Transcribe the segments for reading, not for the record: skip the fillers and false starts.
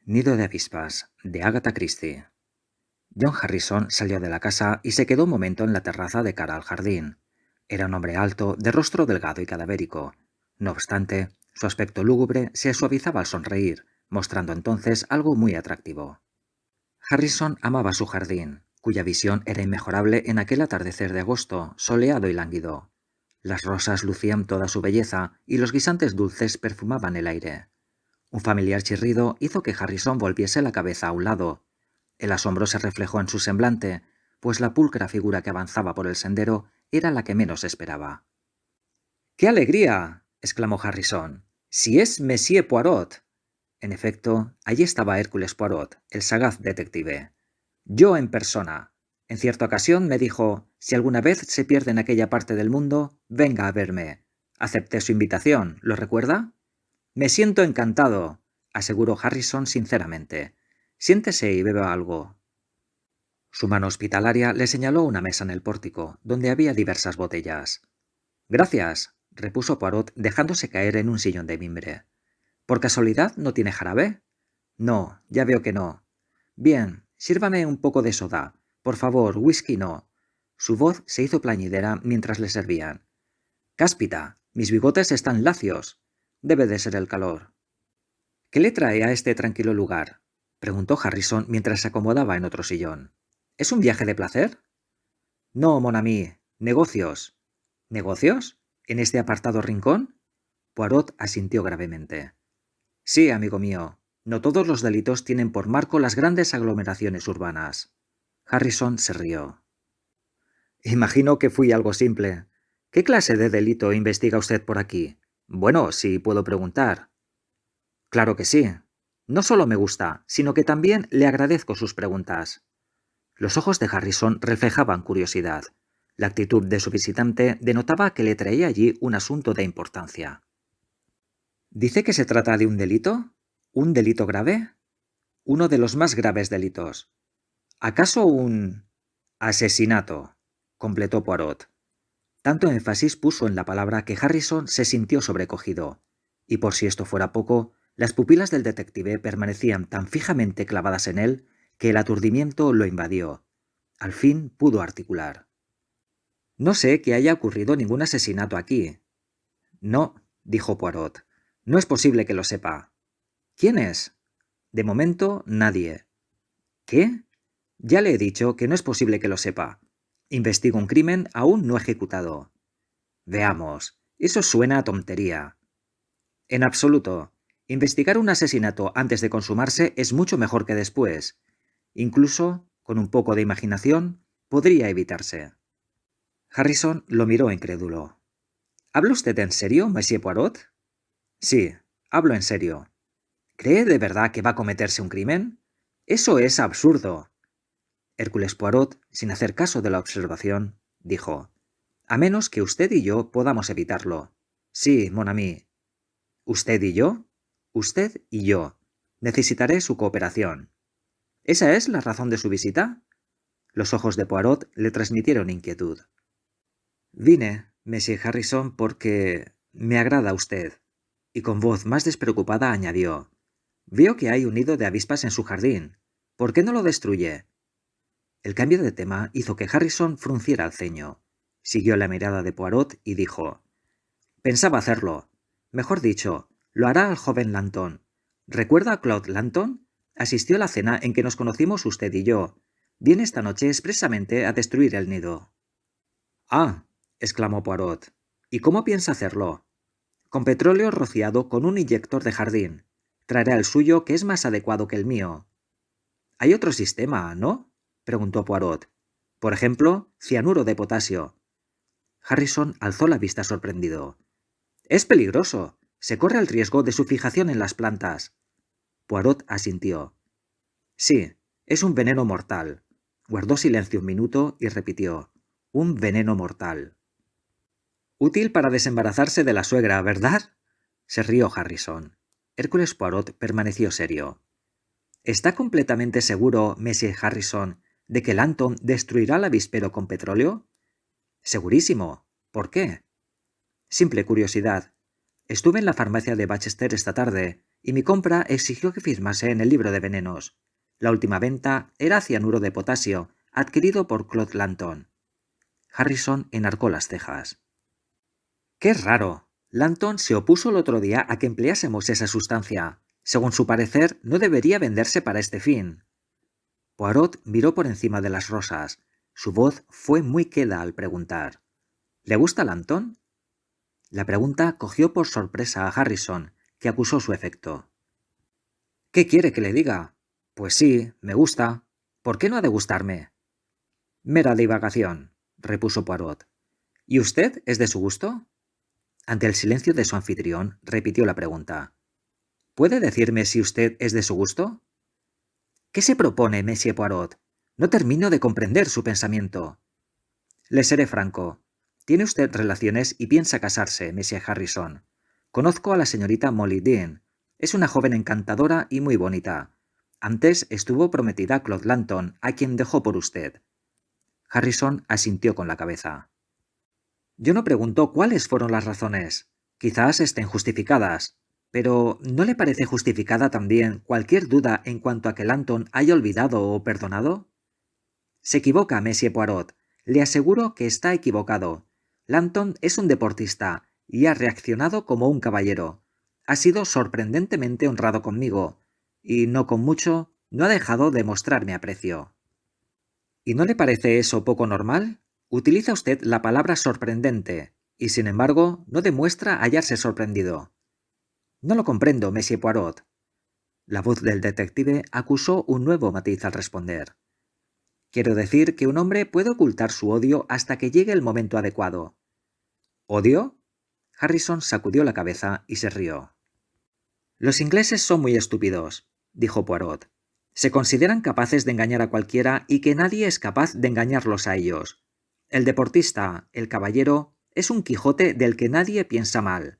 Nido de avispas, de Agatha Christie. John Harrison salió de la casa y se quedó un momento en la terraza de cara al jardín. Era un hombre alto, de rostro delgado y cadavérico. No obstante, su aspecto lúgubre se suavizaba al sonreír, mostrando entonces algo muy atractivo. Harrison amaba su jardín, cuya visión era inmejorable en aquel atardecer de agosto, soleado y lánguido. Las rosas lucían toda su belleza y los guisantes dulces perfumaban el aire. Un familiar chirrido hizo que Harrison volviese la cabeza a un lado. El asombro se reflejó en su semblante, pues la pulcra figura que avanzaba por el sendero era la que menos esperaba. ¡Qué alegría! —exclamó Harrison. —¡Si es Monsieur Poirot! En efecto, allí estaba Hércules Poirot, el sagaz detective. Yo en persona. En cierta ocasión me dijo, si alguna vez se pierde en aquella parte del mundo, venga a verme. Acepté su invitación, ¿lo recuerda? Me siento encantado, aseguró Harrison sinceramente. Siéntese y beba algo. Su mano hospitalaria le señaló una mesa en el pórtico, donde había diversas botellas. Gracias, repuso Poirot, dejándose caer en un sillón de mimbre. ¿Por casualidad no tiene jarabe? No, ya veo que no. Bien, sírvame un poco de soda. Por favor, whisky no. Su voz se hizo plañidera mientras le servían. Cáspita, mis bigotes están lacios. Debe de ser el calor. ¿Qué le trae a este tranquilo lugar? Preguntó Harrison mientras se acomodaba en otro sillón. ¿Es un viaje de placer? No, mon ami, negocios. ¿Negocios? ¿En este apartado rincón? Poirot asintió gravemente. Sí, amigo mío. No todos los delitos tienen por marco las grandes aglomeraciones urbanas. Harrison se rió. Imagino que fui algo simple. ¿Qué clase de delito investiga usted por aquí? Bueno, si puedo preguntar. Claro que sí. No solo me gusta, sino que también le agradezco sus preguntas. Los ojos de Harrison reflejaban curiosidad. La actitud de su visitante denotaba que le traía allí un asunto de importancia. ¿Dice que se trata de un delito? ¿Un delito grave? Uno de los más graves delitos. ¿Acaso un asesinato? Completó Poirot. Tanto énfasis puso en la palabra que Harrison se sintió sobrecogido, y por si esto fuera poco, las pupilas del detective permanecían tan fijamente clavadas en él que el aturdimiento lo invadió. Al fin pudo articular. No sé que haya ocurrido ningún asesinato aquí. No, dijo Poirot. No es posible que lo sepa. ¿Quién es? De momento, nadie. ¿Qué? Ya le he dicho que no es posible que lo sepa. Investigo un crimen aún no ejecutado. Veamos, eso suena a tontería. En absoluto. Investigar un asesinato antes de consumarse es mucho mejor que después. Incluso, con un poco de imaginación, podría evitarse. Harrison lo miró incrédulo. ¿Habla usted en serio, Monsieur Poirot? Sí, hablo en serio. ¿Cree de verdad que va a cometerse un crimen? Eso es absurdo. Hércules Poirot, sin hacer caso de la observación, dijo: A menos que usted y yo podamos evitarlo. Sí, mon ami. ¿Usted y yo? Usted y yo. Necesitaré su cooperación. ¿Esa es la razón de su visita? Los ojos de Poirot le transmitieron inquietud. Vine, Monsieur Harrison, porque me agrada usted. Y con voz más despreocupada añadió: Veo que hay un nido de avispas en su jardín. ¿Por qué no lo destruye? El cambio de tema hizo que Harrison frunciera el ceño. Siguió la mirada de Poirot y dijo: Pensaba hacerlo. Mejor dicho, lo hará al joven Lanton. ¿Recuerda a Claude Lanton? Asistió a la cena en que nos conocimos usted y yo. Viene esta noche expresamente a destruir el nido. Ah, exclamó Poirot. ¿Y cómo piensa hacerlo? Con petróleo rociado con un inyector de jardín. Traerá el suyo, que es más adecuado que el mío. Hay otro sistema, ¿no? Preguntó Poirot. Por ejemplo, cianuro de potasio. Harrison alzó la vista sorprendido. Es peligroso. Se corre el riesgo de su fijación en las plantas. Poirot asintió. Sí, es un veneno mortal. Guardó silencio un minuto y repitió: Un veneno mortal. Útil para desembarazarse de la suegra, ¿verdad? Se rió Harrison. Hércules Poirot permaneció serio. ¿Está completamente seguro, Monsieur Harrison, de que Lanton destruirá el avispero con petróleo? Segurísimo. ¿Por qué? Simple curiosidad. Estuve en la farmacia de Bachester esta tarde y mi compra exigió que firmase en el libro de venenos. La última venta era cianuro de potasio, adquirido por Claude Lanton. Harrison enarcó las cejas. ¡Qué raro! Lanton se opuso el otro día a que empleásemos esa sustancia. Según su parecer, no debería venderse para este fin. Poirot miró por encima de las rosas. Su voz fue muy queda al preguntar: ¿Le gusta Lanton? La pregunta cogió por sorpresa a Harrison, que acusó su efecto. ¿Qué quiere que le diga? Pues sí, me gusta. ¿Por qué no ha de gustarme? Mera divagación, repuso Poirot. ¿Y usted es de su gusto? Ante el silencio de su anfitrión, repitió la pregunta. ¿Puede decirme si usted es de su gusto? ¿Qué se propone, Monsieur Poirot? No termino de comprender su pensamiento. Le seré franco. Tiene usted relaciones y piensa casarse, Monsieur Harrison. Conozco a la señorita Molly Dean. Es una joven encantadora y muy bonita. Antes estuvo prometida a Claude Lanton, a quien dejó por usted. Harrison asintió con la cabeza. Yo no pregunto cuáles fueron las razones. Quizás estén justificadas. Pero ¿no le parece justificada también cualquier duda en cuanto a que Lanton haya olvidado o perdonado? Se equivoca, Monsieur Poirot. Le aseguro que está equivocado. Lanton es un deportista y ha reaccionado como un caballero. Ha sido sorprendentemente honrado conmigo, y no con mucho, no ha dejado de mostrarme aprecio. ¿Y no le parece eso poco normal? Utiliza usted la palabra sorprendente, y sin embargo no demuestra hallarse sorprendido. No lo comprendo, Monsieur Poirot. La voz del detective acusó un nuevo matiz al responder. Quiero decir que un hombre puede ocultar su odio hasta que llegue el momento adecuado. ¿Odio? Harrison sacudió la cabeza y se rió. Los ingleses son muy estúpidos, dijo Poirot. Se consideran capaces de engañar a cualquiera y que nadie es capaz de engañarlos a ellos. El deportista, el caballero, es un Quijote del que nadie piensa mal.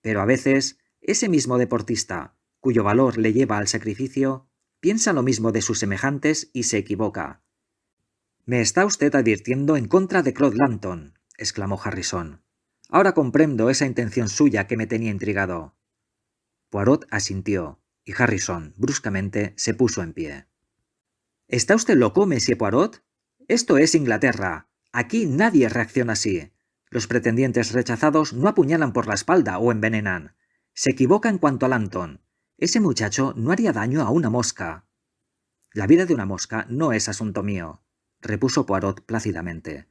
Pero a veces, ese mismo deportista, cuyo valor le lleva al sacrificio, piensa lo mismo de sus semejantes y se equivoca. Me está usted advirtiendo en contra de Claude Lanton, exclamó Harrison. Ahora comprendo esa intención suya que me tenía intrigado. Poirot asintió, y Harrison, bruscamente, se puso en pie. ¿Está usted loco, Monsieur Poirot? Esto es Inglaterra. Aquí nadie reacciona así. Los pretendientes rechazados no apuñalan por la espalda o envenenan. Se equivoca en cuanto a Lanton. Ese muchacho no haría daño a una mosca. La vida de una mosca no es asunto mío, repuso Poirot plácidamente.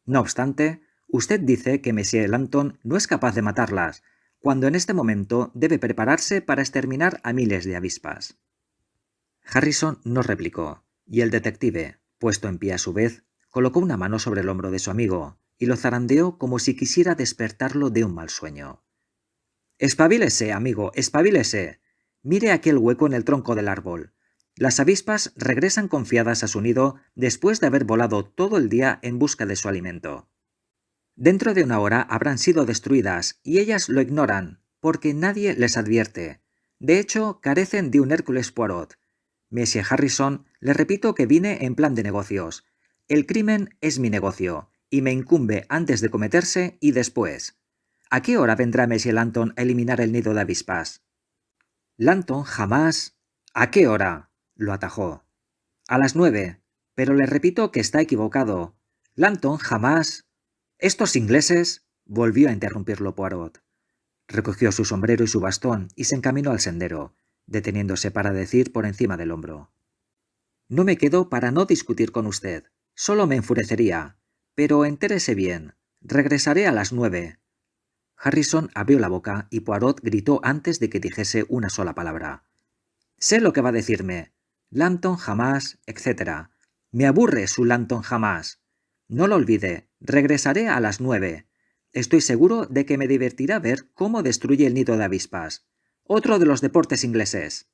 No obstante, usted dice que Monsieur Lanton no es capaz de matarlas, cuando en este momento debe prepararse para exterminar a miles de avispas. Harrison no replicó, y el detective, puesto en pie a su vez, colocó una mano sobre el hombro de su amigo y lo zarandeó como si quisiera despertarlo de un mal sueño. Espabilese, amigo, espabilese. Mire aquel hueco en el tronco del árbol. Las avispas regresan confiadas a su nido después de haber volado todo el día en busca de su alimento. Dentro de una hora habrán sido destruidas y ellas lo ignoran, porque nadie les advierte. De hecho, carecen de un Hércules Poirot. Monsieur Harrison, le repito que vine en plan de negocios. El crimen es mi negocio, y me incumbe antes de cometerse y después. ¿A qué hora vendrá Monsieur Lanton a eliminar el nido de avispas? Lanton jamás. ¿A qué hora? Lo atajó. A las 9. Pero le repito que está equivocado. Lanton jamás. Estos ingleses. Volvió a interrumpirlo Poirot. Recogió su sombrero y su bastón y se encaminó al sendero, deteniéndose para decir por encima del hombro: No me quedo para no discutir con usted. Solo me enfurecería. Pero entérese bien. Regresaré a las 9. Harrison abrió la boca y Poirot gritó antes de que dijese una sola palabra. Sé lo que va a decirme. Lanton jamás, etc. Me aburre su Lanton jamás. No lo olvide, regresaré a las 9. Estoy seguro de que me divertirá ver cómo destruye el nido de avispas. Otro de los deportes ingleses.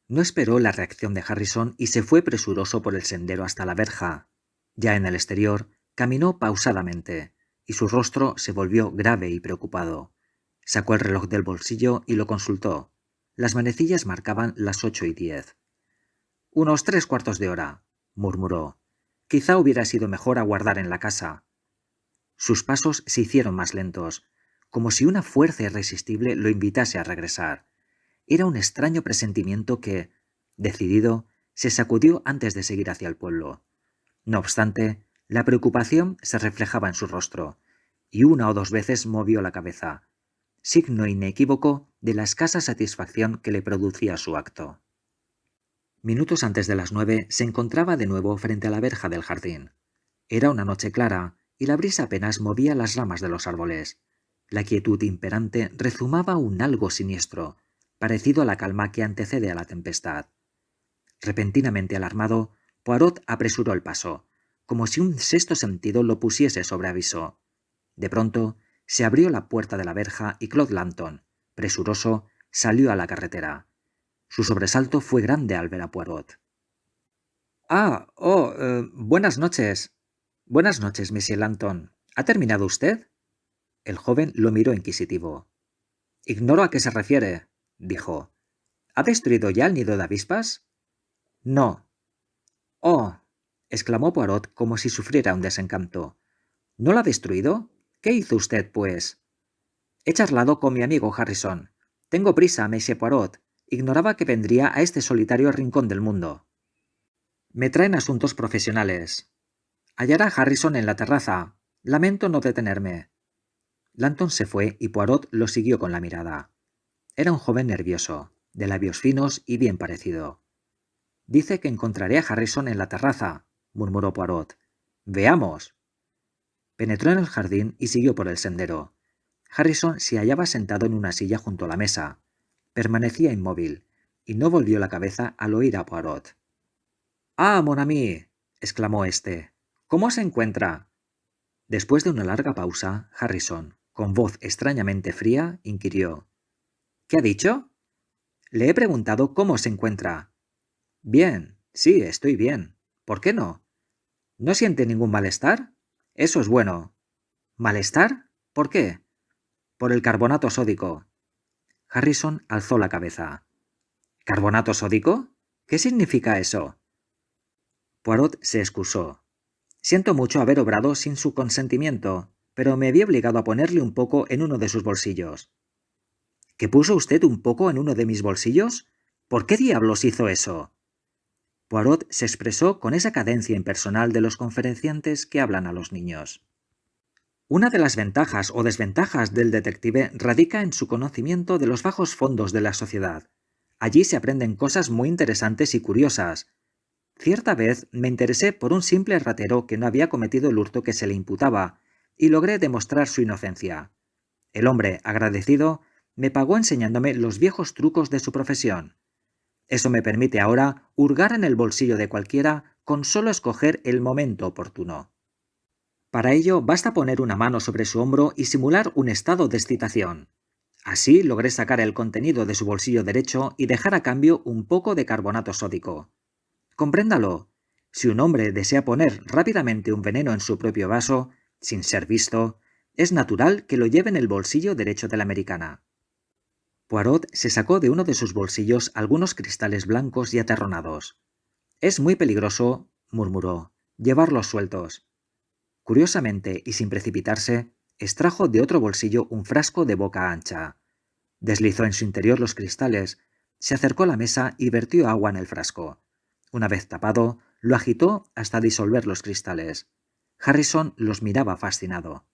No esperó la reacción de Harrison y se fue presuroso por el sendero hasta la verja. Ya en el exterior, caminó pausadamente, y su rostro se volvió grave y preocupado. Sacó el reloj del bolsillo y lo consultó. Las manecillas marcaban las 8:10. Unos 3/4 de hora, murmuró. Quizá hubiera sido mejor aguardar en la casa. Sus pasos se hicieron más lentos, como si una fuerza irresistible lo invitase a regresar. Era un extraño presentimiento que, decidido, se sacudió antes de seguir hacia el pueblo. No obstante, la preocupación se reflejaba en su rostro, y una o dos veces movió la cabeza, signo inequívoco de la escasa satisfacción que le producía su acto. Minutos antes de las 9 se encontraba de nuevo frente a la verja del jardín. Era una noche clara, y la brisa apenas movía las ramas de los árboles. La quietud imperante rezumaba un algo siniestro, parecido a la calma que antecede a la tempestad. Repentinamente alarmado, Poirot apresuró el paso, como si un sexto sentido lo pusiese sobre aviso. De pronto, se abrió la puerta de la verja y Claude Lanton, presuroso, salió a la carretera. Su sobresalto fue grande al ver a Poirot. Buenas noches. Buenas noches, Monsieur Lanton. ¿Ha terminado usted? El joven lo miró inquisitivo. Ignoro a qué se refiere, dijo. ¿Ha destruido ya el nido de avispas? No. Oh, exclamó Poirot como si sufriera un desencanto. ¿No lo ha destruido? ¿Qué hizo usted, pues? He charlado con mi amigo Harrison. Tengo prisa, Monsieur Poirot. Ignoraba que vendría a este solitario rincón del mundo. Me traen asuntos profesionales. Hallará a Harrison en la terraza. Lamento no detenerme. Lanton se fue y Poirot lo siguió con la mirada. Era un joven nervioso, de labios finos y bien parecido. Dice que encontraré a Harrison en la terraza, murmuró Poirot. Veamos. Penetró en el jardín y siguió por el sendero. Harrison se hallaba sentado en una silla junto a la mesa. Permanecía inmóvil, y no volvió la cabeza al oír a Poirot. «Ah, mon ami», exclamó éste. «¿Cómo se encuentra?» Después de una larga pausa, Harrison, con voz extrañamente fría, inquirió. «¿Qué ha dicho?» «Le he preguntado cómo se encuentra». «Bien, sí, estoy bien. ¿Por qué no?» «¿No siente ningún malestar?» «Eso es bueno». «¿Malestar? ¿Por qué?» «Por el carbonato sódico». Harrison alzó la cabeza. «¿Carbonato sódico? ¿Qué significa eso?» Poirot se excusó. «Siento mucho haber obrado sin su consentimiento, pero me vi obligado a ponerle un poco en uno de sus bolsillos». ¿Que puso usted un poco en uno de mis bolsillos? ¿Por qué diablos hizo eso? Poirot se expresó con esa cadencia impersonal de los conferenciantes que hablan a los niños. Una de las ventajas o desventajas del detective radica en su conocimiento de los bajos fondos de la sociedad. Allí se aprenden cosas muy interesantes y curiosas. Cierta vez me interesé por un simple ratero que no había cometido el hurto que se le imputaba, y logré demostrar su inocencia. El hombre, agradecido, me pagó enseñándome los viejos trucos de su profesión. Eso me permite ahora hurgar en el bolsillo de cualquiera con solo escoger el momento oportuno. Para ello basta poner una mano sobre su hombro y simular un estado de excitación. Así logré sacar el contenido de su bolsillo derecho y dejar a cambio un poco de carbonato sódico. Compréndalo. Si un hombre desea poner rápidamente un veneno en su propio vaso, sin ser visto, es natural que lo lleve en el bolsillo derecho de la americana. Poirot se sacó de uno de sus bolsillos algunos cristales blancos y aterronados. «Es muy peligroso», murmuró, «llevarlos sueltos». Curiosamente y sin precipitarse, extrajo de otro bolsillo un frasco de boca ancha. Deslizó en su interior los cristales, se acercó a la mesa y vertió agua en el frasco. Una vez tapado, lo agitó hasta disolver los cristales. Harrison los miraba fascinado.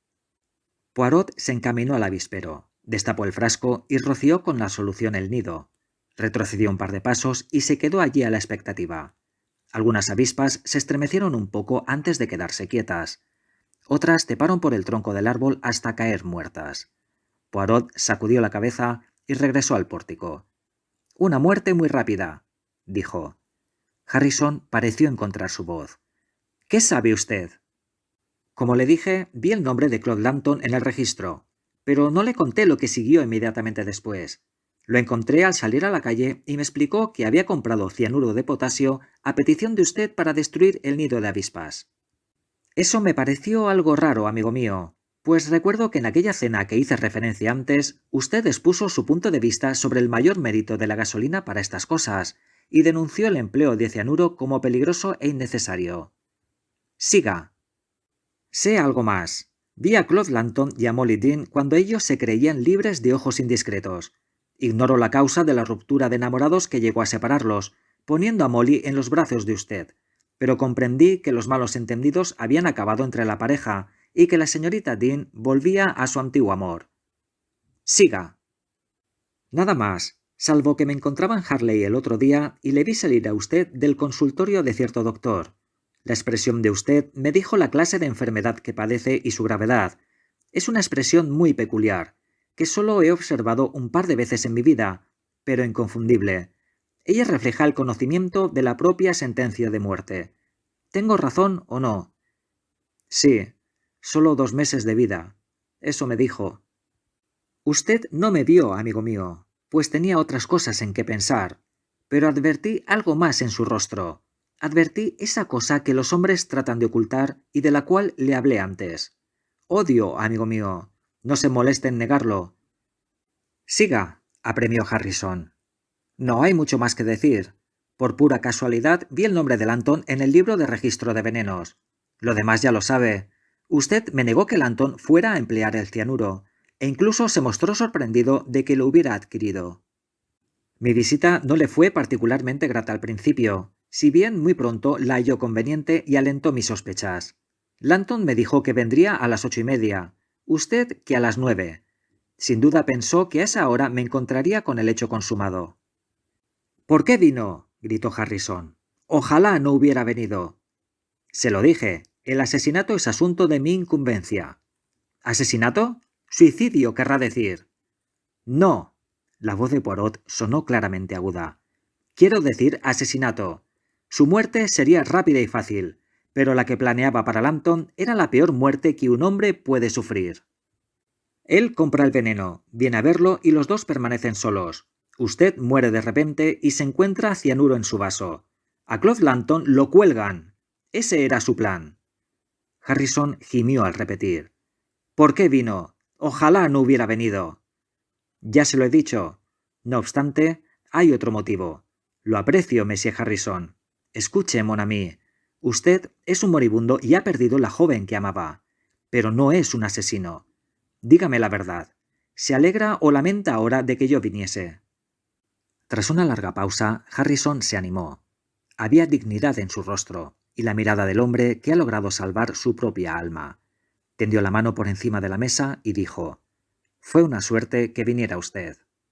Poirot se encaminó al avispero, destapó el frasco y roció con la solución el nido. Retrocedió un par de pasos y se quedó allí a la expectativa. Algunas avispas se estremecieron un poco antes de quedarse quietas. Otras treparon por el tronco del árbol hasta caer muertas. Poirot sacudió la cabeza y regresó al pórtico. «Una muerte muy rápida», dijo. Harrison pareció encontrar su voz. «¿Qué sabe usted?» Como le dije, vi el nombre de Claude Lanton en el registro, pero no le conté lo que siguió inmediatamente después. Lo encontré al salir a la calle y me explicó que había comprado cianuro de potasio a petición de usted para destruir el nido de avispas. Eso me pareció algo raro, amigo mío, pues recuerdo que en aquella cena que hice referencia antes, usted expuso su punto de vista sobre el mayor mérito de la gasolina para estas cosas y denunció el empleo de cianuro como peligroso e innecesario. Siga. Sé algo más. Vi a Claude Lanton y a Molly Dean cuando ellos se creían libres de ojos indiscretos. Ignoro la causa de la ruptura de enamorados que llegó a separarlos, poniendo a Molly en los brazos de usted, pero comprendí que los malos entendidos habían acabado entre la pareja y que la señorita Dean volvía a su antiguo amor. Siga. Nada más, salvo que me encontraba en Harley el otro día y le vi salir a usted del consultorio de cierto doctor. La expresión de usted me dijo la clase de enfermedad que padece y su gravedad. Es una expresión muy peculiar, que solo he observado un par de veces en mi vida, pero inconfundible. Ella refleja el conocimiento de la propia sentencia de muerte. ¿Tengo razón o no? Sí, solo 2 meses de vida. Eso me dijo. Usted no me vio, amigo mío, pues tenía otras cosas en que pensar, pero advertí algo más en su rostro. Advertí esa cosa que los hombres tratan de ocultar y de la cual le hablé antes. Odio, amigo mío. No se moleste en negarlo. Siga, apremió Harrison. No hay mucho más que decir. Por pura casualidad vi el nombre de Lanton en el libro de registro de venenos. Lo demás ya lo sabe. Usted me negó que Lanton fuera a emplear el cianuro, e incluso se mostró sorprendido de que lo hubiera adquirido. Mi visita no le fue particularmente grata al principio, si bien muy pronto la halló conveniente y alentó mis sospechas. Lanton me dijo que vendría a las 8:30, usted que a las 9. Sin duda pensó que a esa hora me encontraría con el hecho consumado. ¿Por qué vino? Gritó Harrison. Ojalá no hubiera venido. Se lo dije. El asesinato es asunto de mi incumbencia. ¿Asesinato? Suicidio, querrá decir. No. La voz de Poirot sonó claramente aguda. Quiero decir asesinato. Su muerte sería rápida y fácil, pero la que planeaba para Lambton era la peor muerte que un hombre puede sufrir. Él compra el veneno, viene a verlo y los dos permanecen solos. Usted muere de repente y se encuentra cianuro en su vaso. A Claude Lambton lo cuelgan. Ese era su plan. Harrison gimió al repetir. ¿Por qué vino? Ojalá no hubiera venido. Ya se lo he dicho. No obstante, hay otro motivo. Lo aprecio, Monsieur Harrison. Escuche, mon ami. Usted es un moribundo y ha perdido la joven que amaba. Pero no es un asesino. Dígame la verdad. ¿Se alegra o lamenta ahora de que yo viniese? Tras una larga pausa, Harrison se animó. Había dignidad en su rostro y la mirada del hombre que ha logrado salvar su propia alma. Tendió la mano por encima de la mesa y dijo: «Fue una suerte que viniera usted».